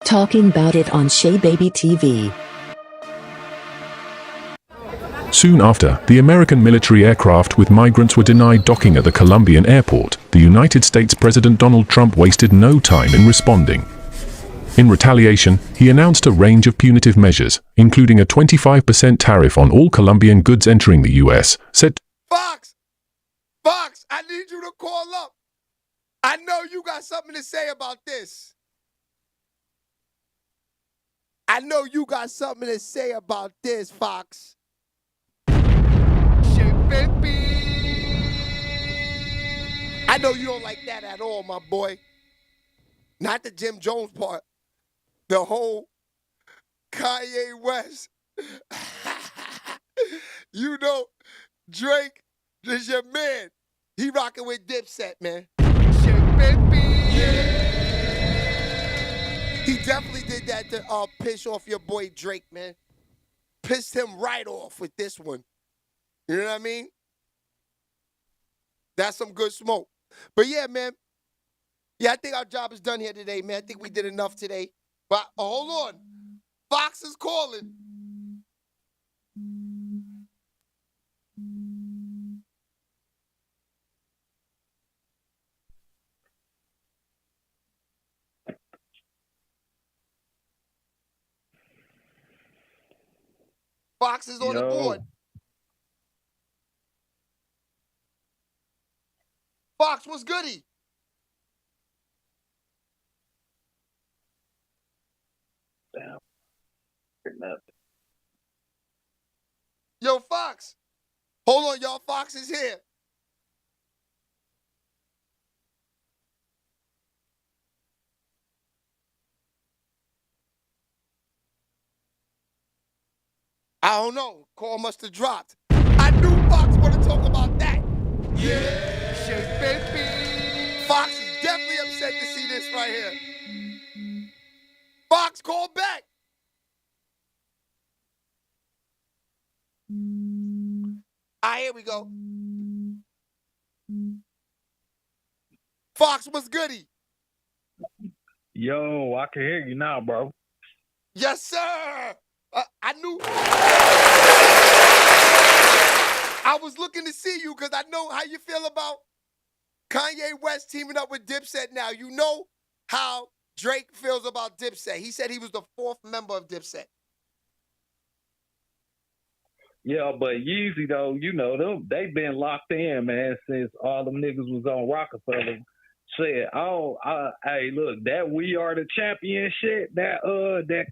Talking about it on SHEABABYTV. Soon after, the American military aircraft with migrants were denied docking at the Colombian airport. The United States President Donald Trump wasted no time in responding. In retaliation, he announced a range of punitive measures, including a 25% tariff on all Colombian goods entering the U.S., said, Fox, I need you to call up. I know you got something to say about this. I know you got something to say about this, Fox. I know you don't like that at all, my boy. Not the Jim Jones part. The whole Kanye West. You know, Drake is your man. He rocking with Dipset, man. He definitely did that to piss off your boy Drake, man. Pissed him right off with this one. You know what I mean? That's some good smoke. But yeah, man. Yeah, I think our job is done here today, man. I think we did enough today. But hold on. Fox is calling. Fox is on the board. Fox, what's goody? Damn. Yo, Fox. Hold on, y'all. Fox is here. I don't know. Call must have dropped. I knew Fox wanted to talk about that. Yeah, shit, baby. Fox is definitely upset to see this right here. Fox, call back. All right, here we go. Fox, what's goody? Yo, I can hear you now, bro. Yes, sir. I knew. I was looking to see you because I know how you feel about Kanye West teaming up with Dipset now. You know how Drake feels about Dipset. He said he was the fourth member of Dipset. Yeah, but Yeezy, though, you know, they've been locked in, man, since all them niggas was on Rockefeller. Said, hey, look, that We Are the Champion shit that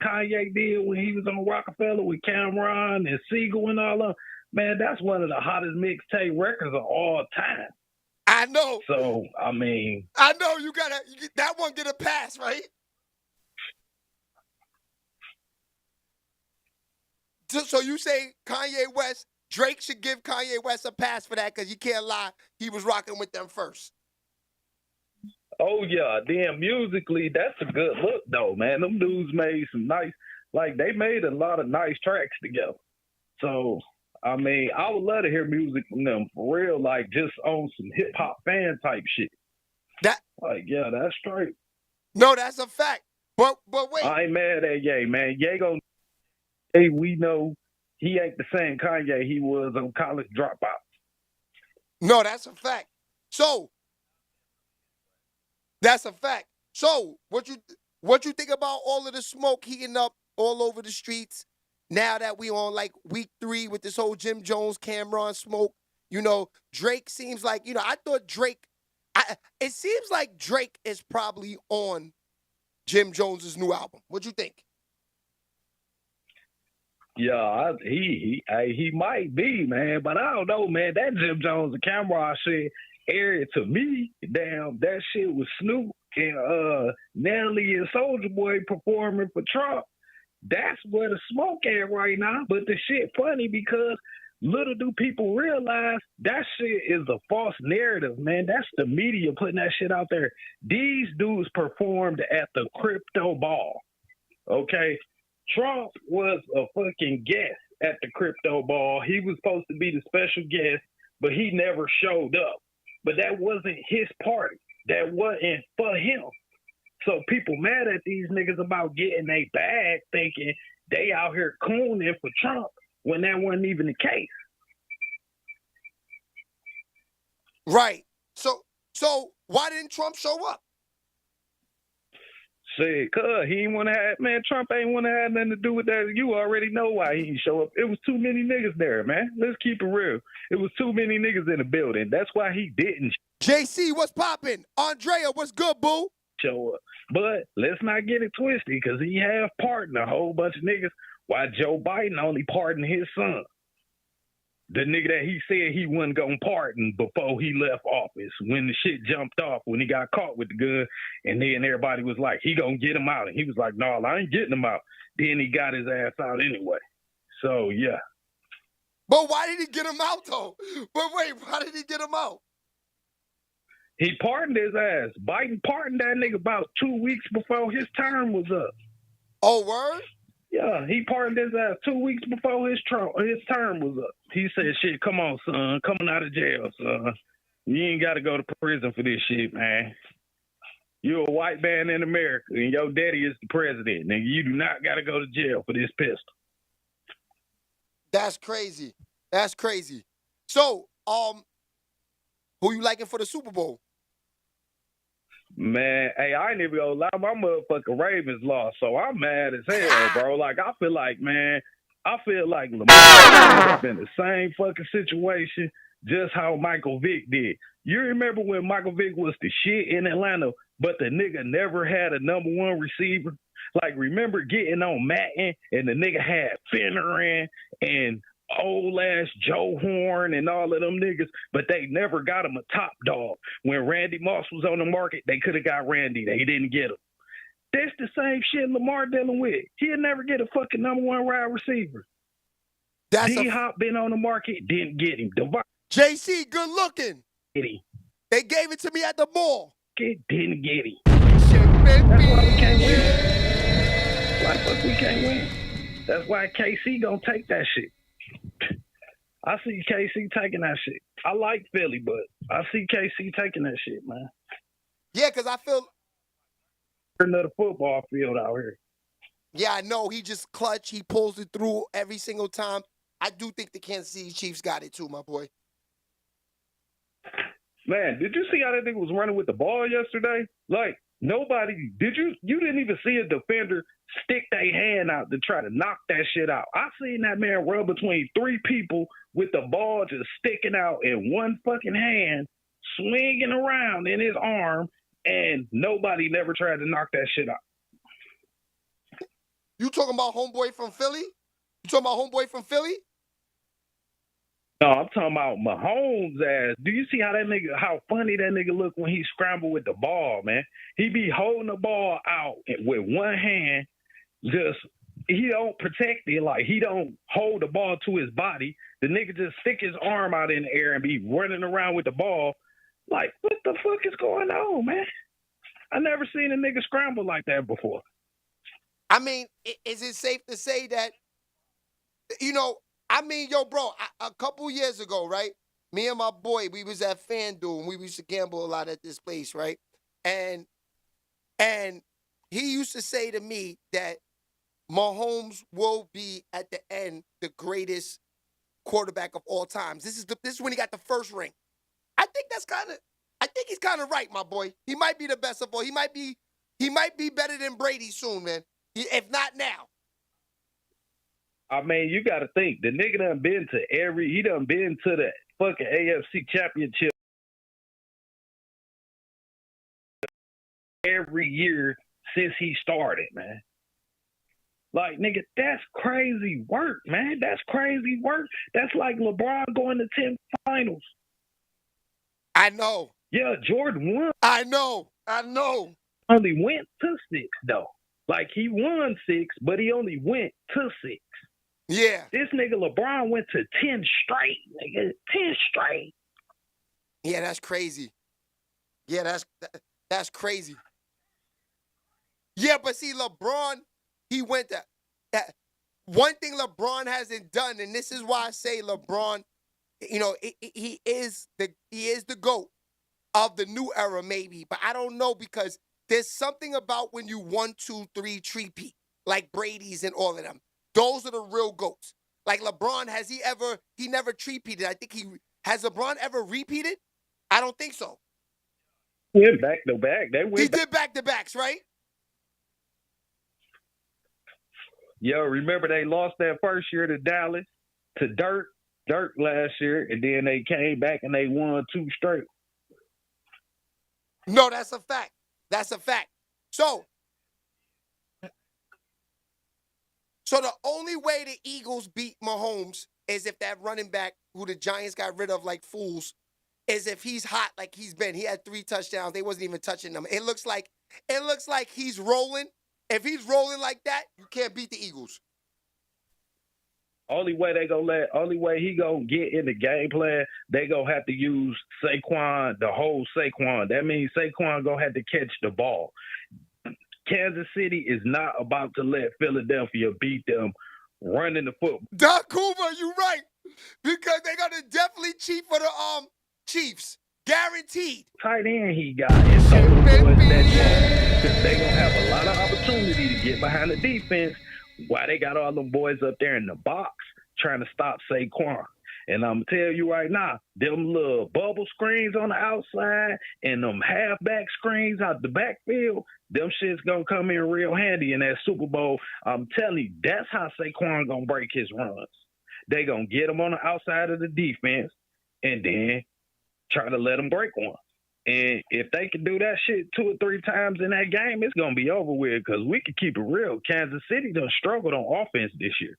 Kanye did when he was on Rockefeller with Cameron and Siegel and all of, man, that's one of the hottest mixtape records of all time. I know. So, I mean, I know that one get a pass, right? So you say Kanye West, Drake should give Kanye West a pass for that because you can't lie, he was rocking with them first. Oh, yeah. Then musically, that's a good look, though, man. Them dudes made some nice, like, they made a lot of nice tracks together. So, I mean, I would love to hear music from them for real, like, just on some hip-hop fan type shit. Like, yeah, that's straight. No, that's a fact. But wait. I ain't mad at Ye, man. Ye gon' hey, we know he ain't the same Kanye he was on College Dropout. No, that's a fact. So, that's a fact. So, what you think about all of the smoke heating up all over the streets now that we on like week 3 with this whole Jim Jones, Cameron smoke? You know, Drake seems like, you know, I thought Drake, it seems like Drake is probably on Jim Jones's new album. What you think? Yeah, he might be, man, but I don't know, man. That Jim Jones and Cameron shit, area to me, damn, that shit was Snoop and Nelly and Soulja Boy performing for Trump. That's where the smoke at right now. But the shit funny because little do people realize that shit is a false narrative, man. That's the media putting that shit out there. These dudes performed at the crypto ball, okay? Trump was a fucking guest at the crypto ball. He was supposed to be the special guest, but he never showed up. But that wasn't his party. That wasn't for him. So people mad at these niggas about getting a bag, thinking they out here cooning for Trump when that wasn't even the case. Right. So why didn't Trump show up? Shit, cuz he ain't want to have, man, Trump ain't want to have nothing to do with that. You already know why he didn't show up. It was too many niggas there, man. Let's keep it real. It was too many niggas in the building. That's why he didn't JC, what's poppin'? Andrea, what's good, boo? show up. But let's not get it twisted, because he have pardoned a whole bunch of niggas while Joe Biden only pardoned his son. The nigga that he said he wasn't going to pardon before he left office, when the shit jumped off, when he got caught with the gun, and then everybody was like, he going to get him out. And he was like, no, I ain't getting him out. Then he got his ass out anyway. So, yeah. But why did he get him out, though? But wait, why did he get him out? He pardoned his ass. Biden pardoned that nigga about 2 weeks before his term was up. Oh, word? Yeah, he pardoned his ass 2 weeks before his term was up. He said, shit, come on, son. Coming out of jail, son. You ain't got to go to prison for this shit, man. You're a white man in America, and your daddy is the president, and you do not got to go to jail for this pistol. That's crazy. That's crazy. So, who you liking for the Super Bowl? Man, hey, I ain't even gonna lie, my motherfucking Ravens lost, so I'm mad as hell, bro. Like, I feel like Lamar has been the same fucking situation, just how Michael Vick did. You remember when Michael Vick was the shit in Atlanta, but the nigga never had a number one receiver? Like, remember getting on Madden, and the nigga had Finneran and old ass Joe Horn and all of them niggas, but they never got him a top dog. When Randy Moss was on the market, they could have got Randy. They didn't get him. That's the same shit Lamar dealing with. He'll never get a fucking number one wide receiver. D-Hop been on the market, didn't get him. JC, good looking. Get him. They gave it to me at the mall. Didn't get him. That's why we can't win. Why the fuck we can't win? That's why KC gonna take that shit. I see KC taking that shit. I like Philly, but I see KC taking that shit, man. Yeah, because I feel another football field out here. Yeah, I know. He just clutch. He pulls it through every single time. I do think the Kansas City Chiefs got it too, my boy. Man, did you see how that nigga was running with the ball yesterday? Like, nobody, you didn't even see a defender stick their hand out to try to knock that shit out. I seen that man run between three people with the ball just sticking out in one fucking hand, swinging around in his arm, and nobody never tried to knock that shit out. You talking about homeboy from Philly? You talking about homeboy from Philly? No, I'm talking about Mahomes' ass. Do you see how funny that nigga look when he scrambled with the ball, man? He be holding the ball out with one hand, he don't protect it, like he don't hold the ball to his body. The nigga just stick his arm out in the air and be running around with the ball. Like, what the fuck is going on, man? I never seen a nigga scramble like that before. I mean, is it safe to say that, yo, bro, a couple years ago, right? Me and my boy, we was at FanDuel, and we used to gamble a lot at this place, right? And he used to say to me that Mahomes will be, at the end, the greatest quarterback of all times. This is when he got the first ring. I think he's kind of right, my boy. He might be the best of all. He might be better than Brady soon, man. If not now. I mean, you got to think. The nigga done been to the fucking AFC Championship every year since he started, man. Like, nigga, that's crazy work, man. That's crazy work. That's like LeBron going to 10 finals. I know. Yeah, Jordan won. I know. Only went to 6, though. Like, he won 6, but he only went to 6. Yeah. This nigga LeBron went to 10 straight, nigga. 10 straight. Yeah, that's crazy. Yeah, that's crazy. Yeah, but see, LeBron, he went to that. One thing LeBron hasn't done, and this is why I say LeBron, he is the GOAT of the new era, maybe. But I don't know, because there's something about when you 1, 2, 3 three-peat, like Brady's and all of them. Those are the real GOATs. Like LeBron, he never three-peated. I think has LeBron ever repeated? I don't think so. Yeah, back to back. He did back-to-backs, right? Yo, remember they lost that first year to Dallas, to Dirk last year, and then they came back and they won 2 straight. No, that's a fact. That's a fact. So the only way the Eagles beat Mahomes is if that running back who the Giants got rid of like fools, is if he's hot like he's been. He had 3 touchdowns. They wasn't even touching them. It looks like he's rolling. If he's rolling like that, you can't beat the Eagles. Only way he gonna get in the game plan, they gonna have to use Saquon, the whole Saquon. That means Saquon gonna have to catch the ball. Kansas City is not about to let Philadelphia beat them running the football. Doc Cooper, you right. Because they're gonna definitely cheat for the Chiefs. Guaranteed. Tight end he got is so good that they gonna have a lot of opportunity to get behind the defense while they got all them boys up there in the box trying to stop Saquon. And I'm gonna tell you right now, them little bubble screens on the outside and them halfback screens out the backfield, them shit's gonna come in real handy in that Super Bowl. I'm telling you, that's how Saquon gonna break his runs. They gonna get him on the outside of the defense and then try to let him break one. And if they can do that shit 2 or 3 times in that game, it's going to be over with because we can keep it real. Kansas City done struggled on offense this year.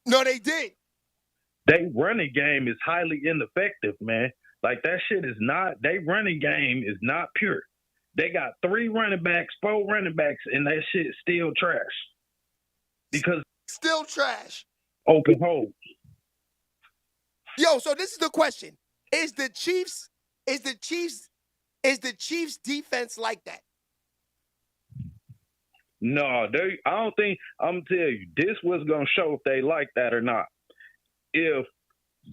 No, they did. They running game is highly ineffective, man. Like that shit is not, they running game is not pure. They got 3 running backs, 4 running backs, and that shit still trash. Because still trash. Open holes. Yo, so this is the question. Is the Chiefs defense like that? No, I don't think. I'm gonna tell you, this was gonna show if they like that or not. If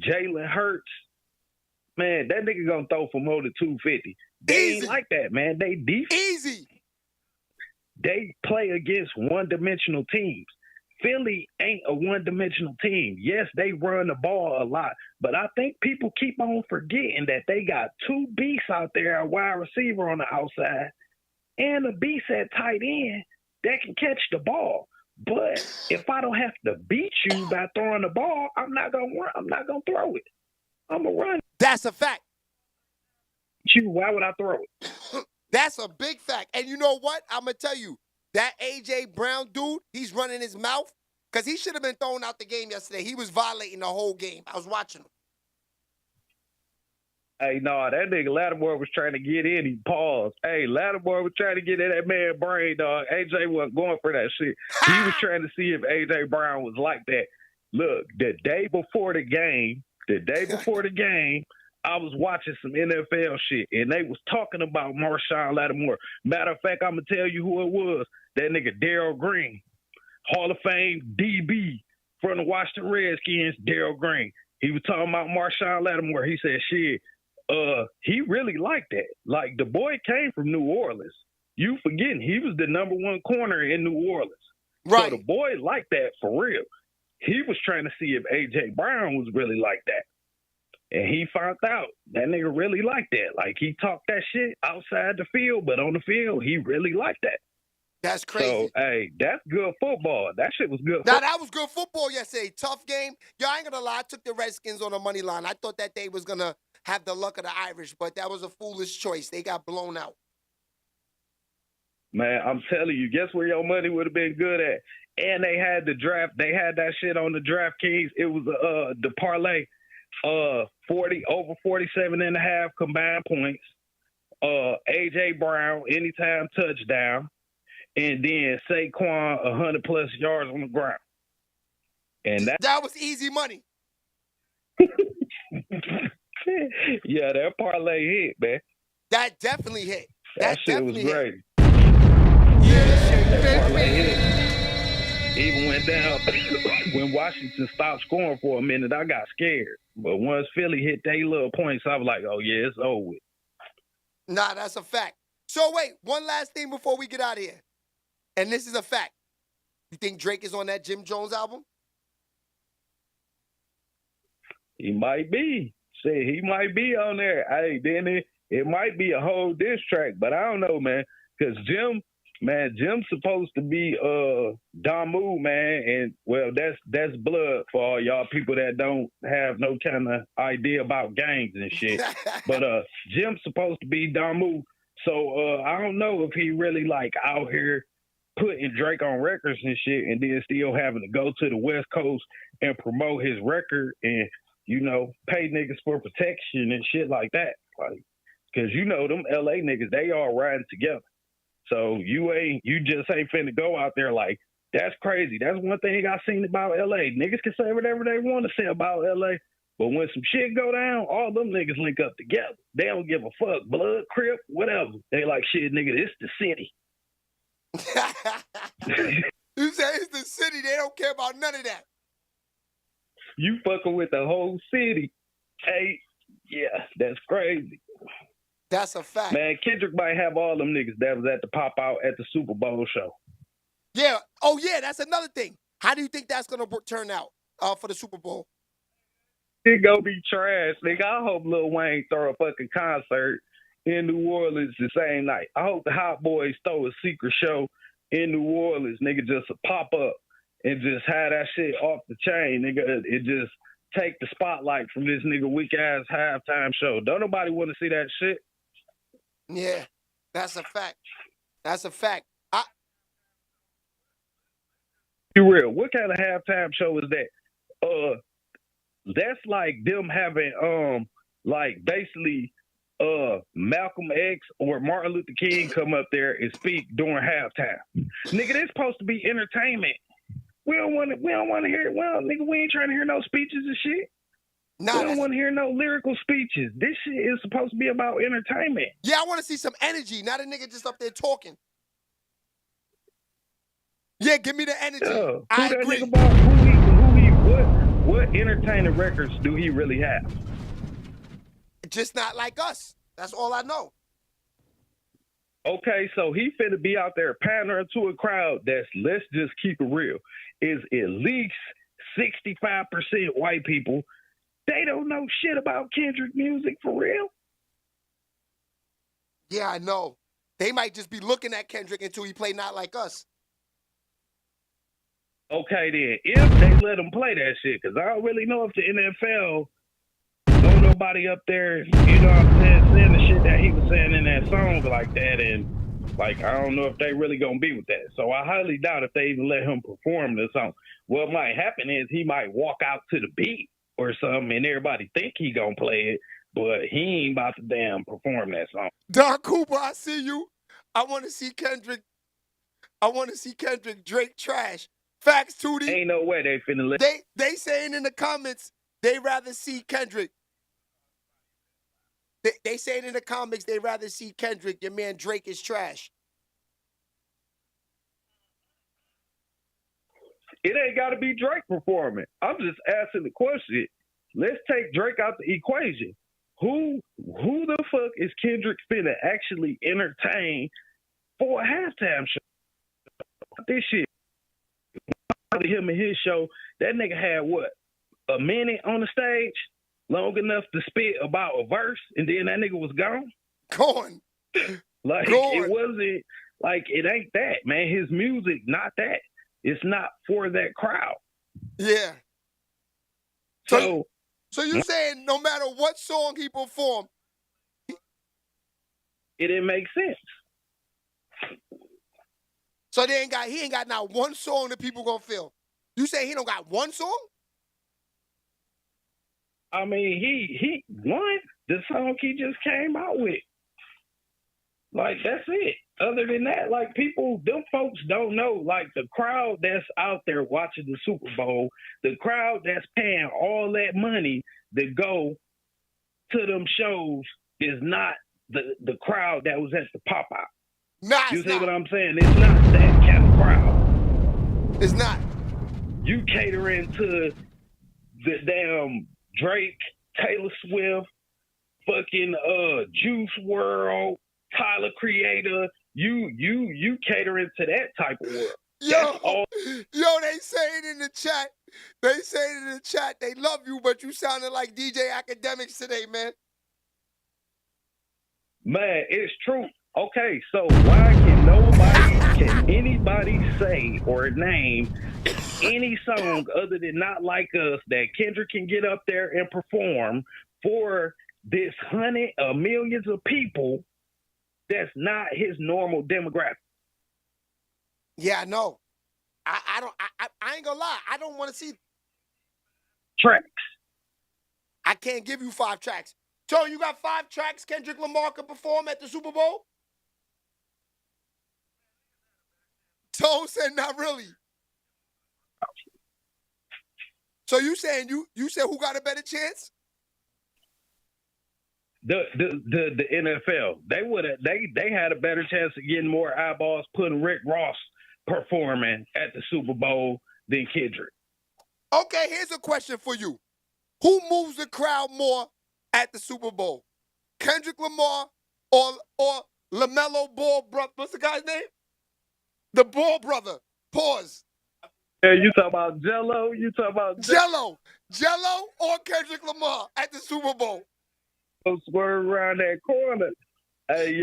Jalen Hurts, man, that nigga gonna throw for more than 250. They ain't like that, man. They defense. Easy. They play against one-dimensional teams. Philly ain't a one-dimensional team. Yes, they run the ball a lot, but I think people keep on forgetting that they got 2 beasts out there, a wide receiver on the outside, and a beast at tight end that can catch the ball. But if I don't have to beat you by throwing the ball, I'm not gonna run. I'm not gonna throw it. I'm gonna run. That's a fact. Why would I throw it? That's a big fact. And you know what? I'm gonna tell you. That A.J. Brown dude, he's running his mouth because he should have been thrown out the game yesterday. He was violating the whole game. I was watching him. Hey, no, that nigga Lattimore was trying to get in. He paused. Hey, Lattimore was trying to get in that man's brain, dog. A.J. wasn't going for that shit. He was trying to see if A.J. Brown was like that. Look, the day before the game, I was watching some NFL shit, and they was talking about Marshawn Lattimore. Matter of fact, I'm going to tell you who it was. That nigga Darryl Green, Hall of Fame DB from the Washington Redskins, Darryl Green. He was talking about Marshawn Lattimore. He said, shit, he really liked that. Like, the boy came from New Orleans. You forgetting, he was the number 1 corner in New Orleans. Right. So the boy liked that for real. He was trying to see if A.J. Brown was really like that. And he found out that nigga really liked that. Like, he talked that shit outside the field, but on the field, he really liked that. That's crazy. So, hey, that's good football. That shit was good football. Now, that was good football yesterday. Tough game. Yo, I ain't gonna lie. I took the Redskins on the money line. I thought that they was gonna have the luck of the Irish, but that was a foolish choice. They got blown out. Man, I'm telling you, guess where your money would have been good at? And they had the draft. They had that shit on the DraftKings. It was the parlay. 40 over 47.5 combined points. A.J. Brown, anytime touchdown. And then Saquon, 100+ yards on the ground. And that was easy money. Yeah, that parlay hit, man. That definitely hit. That shit was great. Yeah, that parlay hit. Even went down when Washington stopped scoring for a minute. I got scared, but once Philly hit their little points, I was like, "Oh yeah, it's over with." Nah, that's a fact. So wait, one last thing before we get out of here. And this is a fact. You think Drake is on that Jim Jones album? He might be. Shit, he might be on there. Hey, then it might be a whole diss track, but I don't know, man. Because Jim's supposed to be Damu, man, and well, that's blood for all y'all people that don't have no kind of idea about gangs and shit. But Jim's supposed to be Damu, so I don't know if he really like out here putting Drake on records and shit, and then still having to go to the West Coast and promote his record and pay niggas for protection and shit like that, like, because them LA niggas, they all riding together. So you just ain't finna go out there like, that's crazy. That's one thing I seen about LA. Niggas can say whatever they want to say about LA, but when some shit go down, all them niggas link up together. They don't give a fuck, blood, crip, whatever. They like, shit, nigga, it's the city. You say it's the city, they don't care about none of that. You fucking with the whole city. Hey, yeah, that's crazy. That's a fact. Man, Kendrick might have all them niggas that was at the pop out at the Super Bowl show. Yeah. Oh, yeah, that's another thing. How do you think that's going to turn out for the Super Bowl? It gonna be trash, nigga. I hope Lil Wayne throw a fucking concert in New Orleans the same night. I hope the Hot Boys throw a secret show in New Orleans, nigga, just to pop up and just have that shit off the chain, nigga. It just take the spotlight from this nigga weak-ass halftime show. Don't nobody want to see that shit. Yeah, that's a fact. That's a fact. Be real. What kind of halftime show is that? That's like them having like basically Malcolm X or Martin Luther King come up there and speak during halftime. Nigga, this supposed to be entertainment. We don't want to hear it. Well, nigga, we ain't trying to hear no speeches and shit. Nah, we don't want to hear no lyrical speeches. This shit is supposed to be about entertainment. Yeah, I want to see some energy, not a nigga just up there talking. Yeah, give me the energy. I agree. Nigga about what entertaining records do he really have? Just not like us. That's all I know. Okay, so he finna be out there pandering to a crowd that's, let's just keep it real, is at least 65% white people. They don't know shit about Kendrick music for real. Yeah, I know. They might just be looking at Kendrick until he play Not Like Us. Okay, then, if they let him play that shit, because I don't really know if the NFL, don't nobody up there, you know what I'm saying the shit that he was saying in that song like that, and, like, I don't know if they really gonna be with that. So I highly doubt if they even let him perform the song. What might happen is he might walk out to the beat or something, and everybody think he gonna play it, but he ain't about to damn perform that song. Don Cooper, I see you. I want to see Kendrick. I want to see Kendrick Drake trash. Facts, Tootie. Ain't no way they finna let. They saying in the comments they rather see Kendrick. They saying in the comics they rather see Kendrick. Your man Drake is trash. It ain't got to be Drake performing. I'm just asking the question. Let's take Drake out the equation. Who the fuck is Kendrick finna actually entertain for a halftime show? This shit. Him and his show, that nigga had what, a minute on the stage, long enough to spit about a verse, and then that nigga was gone. Gone. Like gone. It wasn't like it ain't that, man. His music, not that. It's not for that crowd. Yeah. So you're saying no matter what song he performed, it didn't make sense. So he ain't got not one song that people gonna feel. You say he don't got one song? I mean, he won the song he just came out with. Like, that's it. Other than that, like, them folks don't know. Like, the crowd that's out there watching the Super Bowl, the crowd that's paying all that money to go to them shows is not the crowd that was at the pop-out. Nah, you see what I'm saying? It's not that kind of crowd. It's not. You catering to the damn Drake, Taylor Swift, fucking Juice WRLD, Tyler Creator, you catering to that type of world. Yo, they saying in the chat. They saying in the chat they love you, but you sounded like DJ Academics today, man. Man, it's true. Okay, so why can anybody say or name any song other than Not Like Us that Kendrick can get up there and perform for this millions of people that's not his normal demographic? Yeah, I know. I ain't gonna lie. I don't want to see tracks. I can't give you 5 tracks. So you got 5 tracks Kendrick Lamar could perform at the Super Bowl? Tone said not really. So you saying you said who got a better chance? The NFL. They had a better chance of getting more eyeballs putting Rick Ross performing at the Super Bowl than Kendrick. Okay, here's a question for you. Who moves the crowd more at the Super Bowl? Kendrick Lamar or LaMelo Ball brother? What's the guy's name? The Ball brother. Pause. Yeah, you talking about Jello? You talking about Jello or Kendrick Lamar at the Super Bowl? Swerve around that corner. Hey,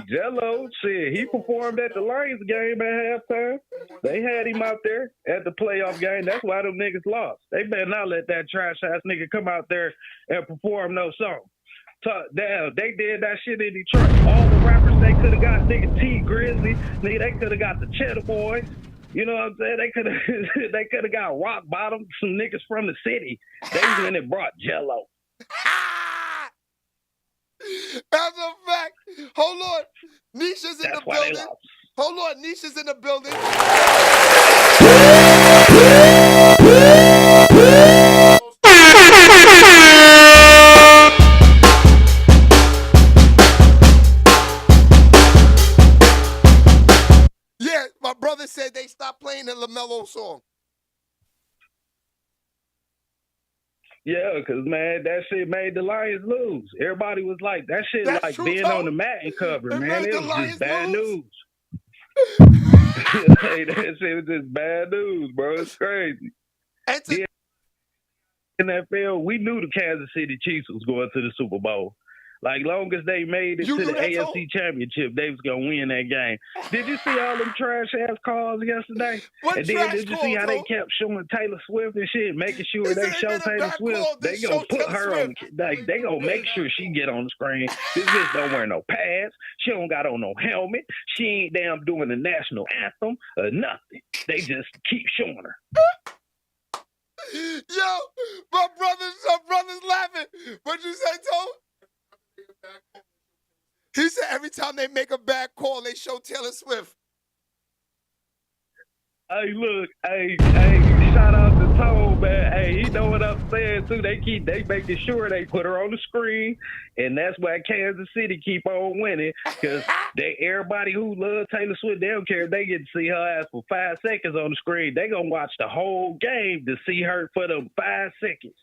Jello, shit, he performed at the Lions game at halftime. They had him out there at the playoff game. That's why them niggas lost. They better not let that trash-ass nigga come out there and perform no song. Damn, they did that shit in Detroit. All the rappers they could have got, nigga T Grizzly, nigga, they could have got the Cheddar Boys. You know what I'm saying? They could have got Rock Bottom, some niggas from the city. They went and brought Jello. That's a fact. Hold on. Nisha's in the building. Hold on. Nisha's in the building. Yeah, my brother said they stopped playing the LaMelo song. Yeah, because, man, that shit made the Lions lose. Everybody was like, that shit That's like true, being Tom. on the Madden cover, It man. made It the was Lions just bad lose? news. That shit was just bad news, bro. It's crazy. The NFL, we knew the Kansas City Chiefs was going to the Super Bowl. Like, long as they made it to the AFC Championship, they was going to win that game. Did you see all them trash-ass calls yesterday? What and then did you see how they kept showing Taylor Swift and shit, making sure they show Taylor Swift? They going to put her on, like, they going to make sure she get on the screen. This bitch don't wear no pads. She don't got on no helmet. She ain't damn doing the national anthem or nothing. They just keep showing her. Yo, my brother's laughing. What'd you say, Tone? He said every time they make a bad call, they show Taylor Swift. Hey, look, shout out to Tone, man. Hey, he know what I'm saying too. They making sure they put her on the screen, and that's why Kansas City keep on winning, because everybody who loves Taylor Swift, they don't care if they get to see her ass for 5 seconds on the screen. They gonna watch the whole game to see her for them 5 seconds.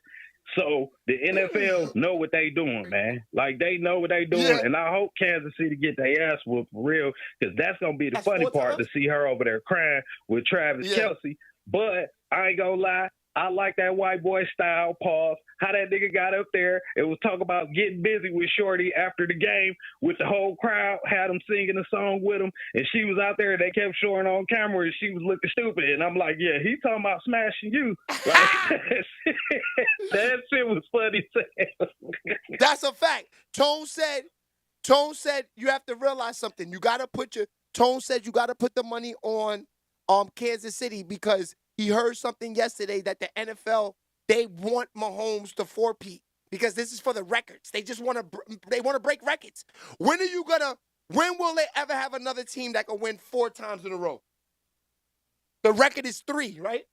So the NFL know what they doing, man. Like, they know what they doing, and I hope Kansas City get their ass whooped for real, because that's gonna be the funny part, to see her over there crying with Travis Kelce. But I ain't gonna lie, I like that white boy style. Pause. How that nigga got up there and was talking about getting busy with Shorty after the game with the whole crowd, had him singing a song with him, and she was out there. They kept showing on camera, and she was looking stupid. And I'm like, yeah, he talking about smashing you. Like, that shit was funny. That's a fact. Tone said you have to realize something. Tone said you gotta put the money on Kansas City, because he heard something yesterday that the NFL, they want Mahomes to four-peat, because this is for the records. They just want to break records. When will they ever have another team that can win 4 times in a row? The record is 3, right?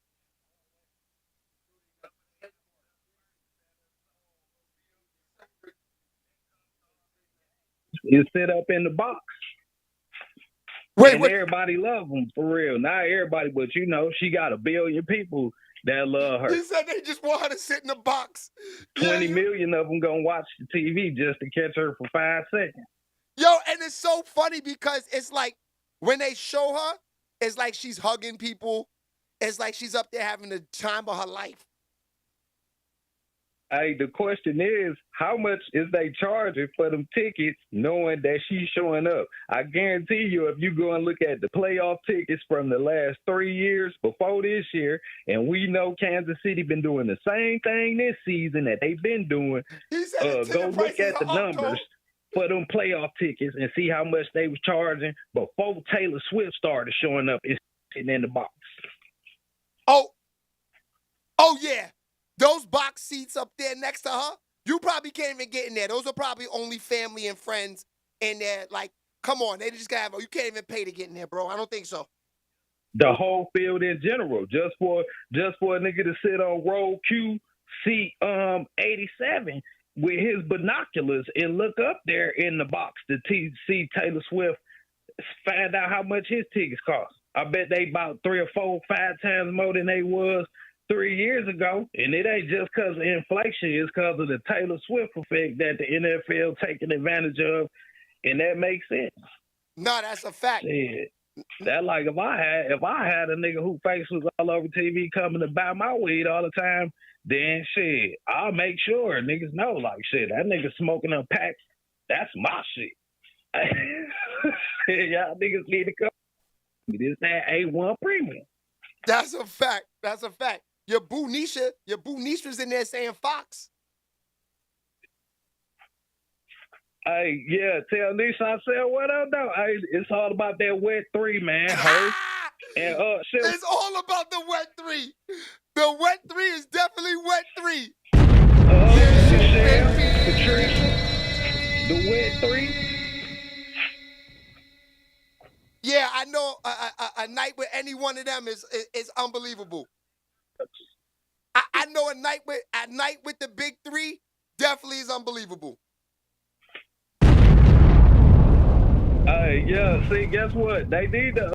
It's set up in the box. And everybody love them, for real. Not everybody, but you know, she got 1 billion people that love her. He said they just want her to sit in the box. 20 million of them gonna watch the TV just to catch her for 5 seconds. Yo, and it's so funny because it's like when they show her, it's like she's hugging people. It's like she's up there having the time of her life. Hey, the question is, how much is they charging for them tickets knowing that she's showing up? I guarantee you, if you go and look at the playoff tickets from the last 3 years before this year, and we know Kansas City been doing the same thing this season that they've been doing, go look at the numbers for them playoff tickets and see how much they was charging before Taylor Swift started showing up and sitting in the box. Oh yeah. Those box seats up there next to her, you probably can't even get in there. Those are probably only family and friends in there. Like, come on, they just gotta have. You can't even pay to get in there, bro. I don't think so. The whole field in general, just for a nigga to sit on row Q, seat 87 with his binoculars and look up there in the box to see Taylor Swift, find out how much his tickets cost. I bet they about 3 or 4, 5 times more than they was 3 years ago, and it ain't just because of inflation, it's because of the Taylor Swift effect that the NFL taking advantage of, and that makes sense. No, that's a fact. Shit. That like if I had a nigga who face was all over TV coming to buy my weed all the time, then shit, I'll make sure niggas know like shit, that nigga smoking a pack, that's my shit. Y'all niggas need to come. This that A1 premium. That's a fact. That's a fact. Your boo Nisha's in there saying Fox. Hey, yeah, tell Nisha I said what up though. Hey, it's all about that wet 3, man. And shit. It's all about the wet 3. The wet 3 is definitely wet 3. Patricia, the wet 3. Yeah, I know a night with any one of them is unbelievable. I know a night with the big 3 definitely is unbelievable. Yeah, see, guess what? They need to